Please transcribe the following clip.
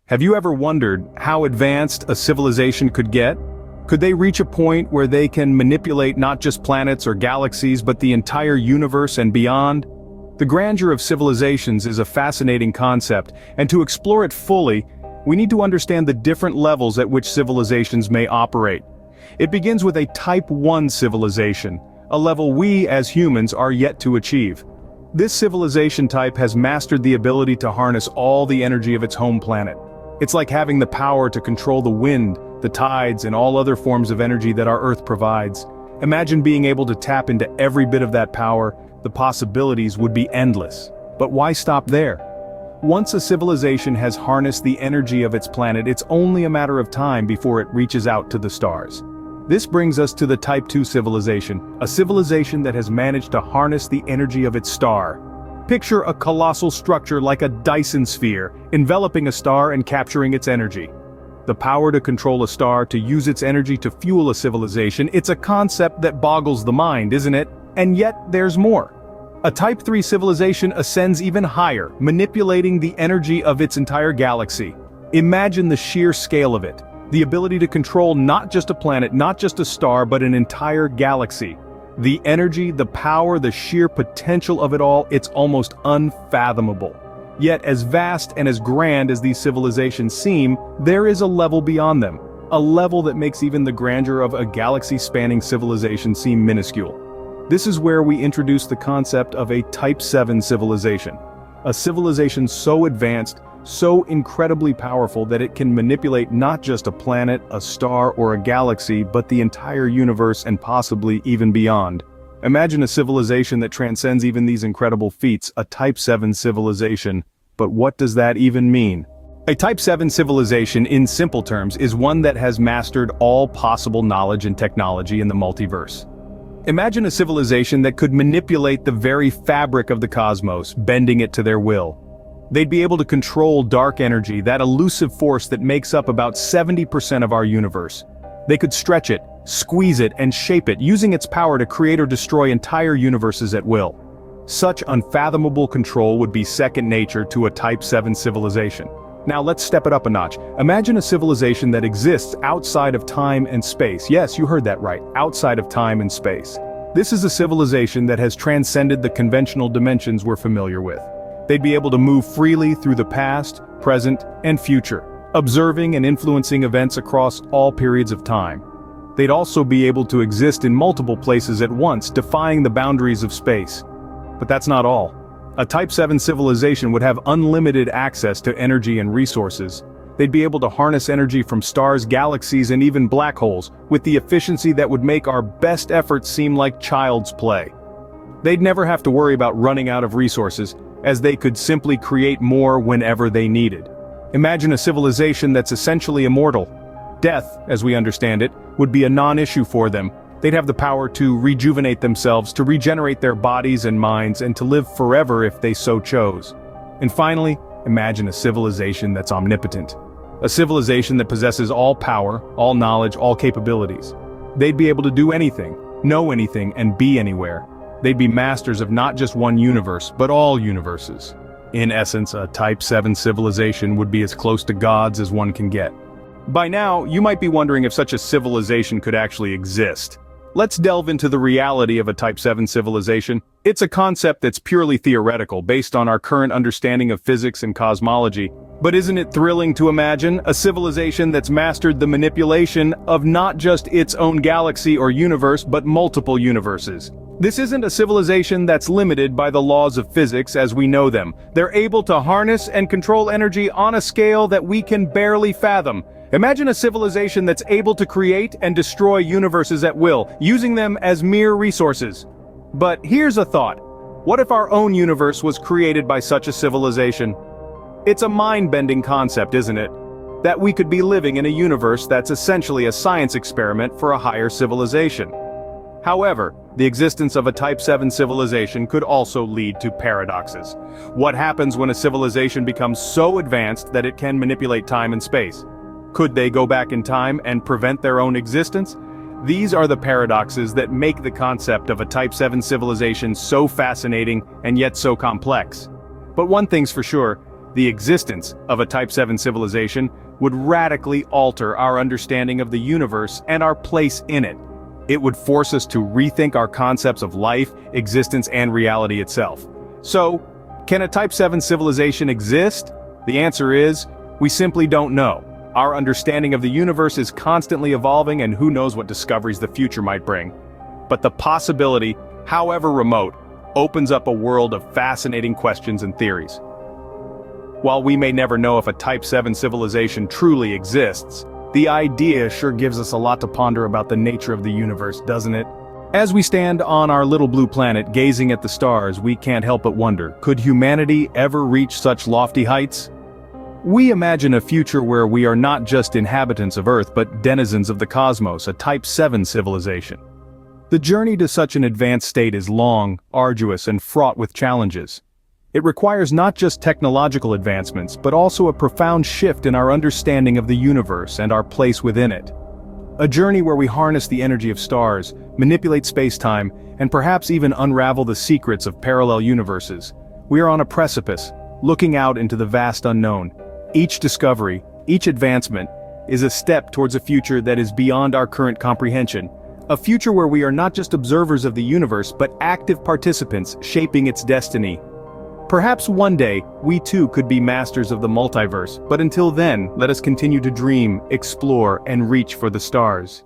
Have you ever wondered how advanced a civilization could get? Could they reach a point where they can manipulate not just planets or galaxies but the entire universe and beyond? The grandeur of civilizations is a fascinating concept, and to explore it fully, we need to understand the different levels at which civilizations may operate. It begins with a Type 1 civilization, a level we as humans are yet to achieve. This civilization type has mastered the ability to harness all the energy of its home planet. It's like having the power to control the wind, the tides, and all other forms of energy that our Earth provides. Imagine being able to tap into every bit of that power. The possibilities would be endless. But why stop there? Once a civilization has harnessed the energy of its planet, it's only a matter of time before it reaches out to the stars. This brings us to the Type 2 civilization, a civilization that has managed to harness the energy of its star. Picture a colossal structure like a Dyson sphere, enveloping a star and capturing its energy. The power to control a star, to use its energy to fuel a civilization, it's a concept that boggles the mind, isn't it? And yet, there's more. A Type 3 civilization ascends even higher, manipulating the energy of its entire galaxy. Imagine the sheer scale of it. The ability to control not just a planet, not just a star, but an entire galaxy. The energy, the power, the sheer potential of it all, it's almost unfathomable. Yet as vast and as grand as these civilizations seem, there is a level beyond them. A level that makes even the grandeur of a galaxy-spanning civilization seem minuscule. This is where we introduce the concept of a Type 7 civilization. A civilization so advanced, so incredibly powerful that it can manipulate not just a planet, a star, or a galaxy, but the entire universe and possibly even beyond. Imagine a civilization that transcends even these incredible feats, a Type 7 civilization. But what does that even mean? A Type 7 civilization, in simple terms, is one that has mastered all possible knowledge and technology in the multiverse. Imagine a civilization that could manipulate the very fabric of the cosmos, bending it to their will. They'd be able to control dark energy, that elusive force that makes up about 70% of our universe. They could stretch it, squeeze it, and shape it, using its power to create or destroy entire universes at will. Such unfathomable control would be second nature to a Type 7 civilization. Now let's step it up a notch. Imagine a civilization that exists outside of time and space. Yes, you heard that right, outside of time and space. This is a civilization that has transcended the conventional dimensions we're familiar with. They'd be able to move freely through the past, present, and future, observing and influencing events across all periods of time. They'd also be able to exist in multiple places at once, defying the boundaries of space. But that's not all. A Type 7 civilization would have unlimited access to energy and resources. They'd be able to harness energy from stars, galaxies, and even black holes, with the efficiency that would make our best efforts seem like child's play. They'd never have to worry about running out of resources, as they could simply create more whenever they needed. Imagine a civilization that's essentially immortal. Death, as we understand it, would be a non-issue for them. They'd have the power to rejuvenate themselves, to regenerate their bodies and minds, and to live forever if they so chose. And finally, imagine a civilization that's omnipotent. A civilization that possesses all power, all knowledge, all capabilities. They'd be able to do anything, know anything, and be anywhere. They'd be masters of not just one universe, but all universes. In essence, a Type 7 civilization would be as close to gods as one can get. By now, you might be wondering if such a civilization could actually exist. Let's delve into the reality of a Type 7 civilization. It's a concept that's purely theoretical, based on our current understanding of physics and cosmology. But isn't it thrilling to imagine a civilization that's mastered the manipulation of not just its own galaxy or universe, but multiple universes? This isn't a civilization that's limited by the laws of physics as we know them. They're able to harness and control energy on a scale that we can barely fathom. Imagine a civilization that's able to create and destroy universes at will, using them as mere resources. But here's a thought. What if our own universe was created by such a civilization? It's a mind-bending concept, isn't it? That we could be living in a universe that's essentially a science experiment for a higher civilization. However, the existence of a Type 7 civilization could also lead to paradoxes. What happens when a civilization becomes so advanced that it can manipulate time and space? Could they go back in time and prevent their own existence? These are the paradoxes that make the concept of a Type 7 civilization so fascinating and yet so complex. But one thing's for sure, The existence of a Type 7 civilization would radically alter our understanding of the universe and our place in it. It would force us to rethink our concepts of life, existence, and reality itself. So, can a Type 7 civilization exist? The answer is, we simply don't know. Our understanding of the universe is constantly evolving, and who knows what discoveries the future might bring. But the possibility, however remote, opens up a world of fascinating questions and theories. While we may never know if a Type 7 civilization truly exists, the idea sure gives us a lot to ponder about the nature of the universe, doesn't it? As we stand on our little blue planet gazing at the stars, we can't help but wonder, could humanity ever reach such lofty heights? We imagine a future where we are not just inhabitants of Earth but denizens of the cosmos, a Type 7 civilization. The journey to such an advanced state is long, arduous, and fraught with challenges. It requires not just technological advancements, but also a profound shift in our understanding of the universe and our place within it. A journey where we harness the energy of stars, manipulate space-time, and perhaps even unravel the secrets of parallel universes. We are on a precipice, looking out into the vast unknown. Each discovery, each advancement, is a step towards a future that is beyond our current comprehension. A future where we are not just observers of the universe, but active participants shaping its destiny. Perhaps one day, we too could be masters of the multiverse, but until then, let us continue to dream, explore, and reach for the stars.